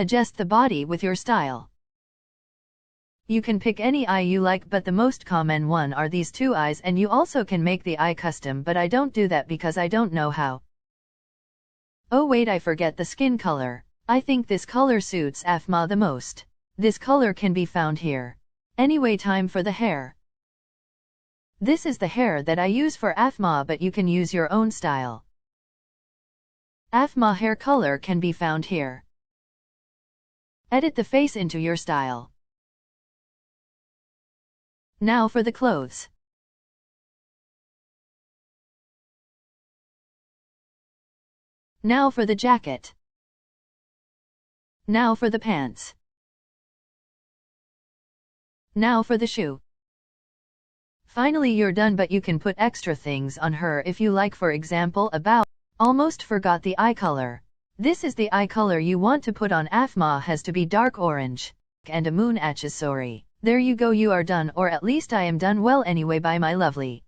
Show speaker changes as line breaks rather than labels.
Adjust the body with your style. You can pick any eye you like, but the most common one are these two eyes, and you also can make the eye custom, but I don't do that because I don't know how. Oh wait, I forget the skin color. I think this color suits Aphmau the most. This color can be found here. Anyway, time for the hair. This is the hair that I use for Aphmau, but you can use your own style. Aphmau hair color can be found here. Edit the face into your style. Now for the clothes. Now for the jacket. Now for the pants. Now for the shoe. Finally you're done, but you can put extra things on her if you like, for example a bow. Almost forgot the eye color. This is the eye color you want to put on. Aphmau has to be dark orange. And a moon accessory. There you go, you are done, or at least I am done. Well anyway, bye my lovely.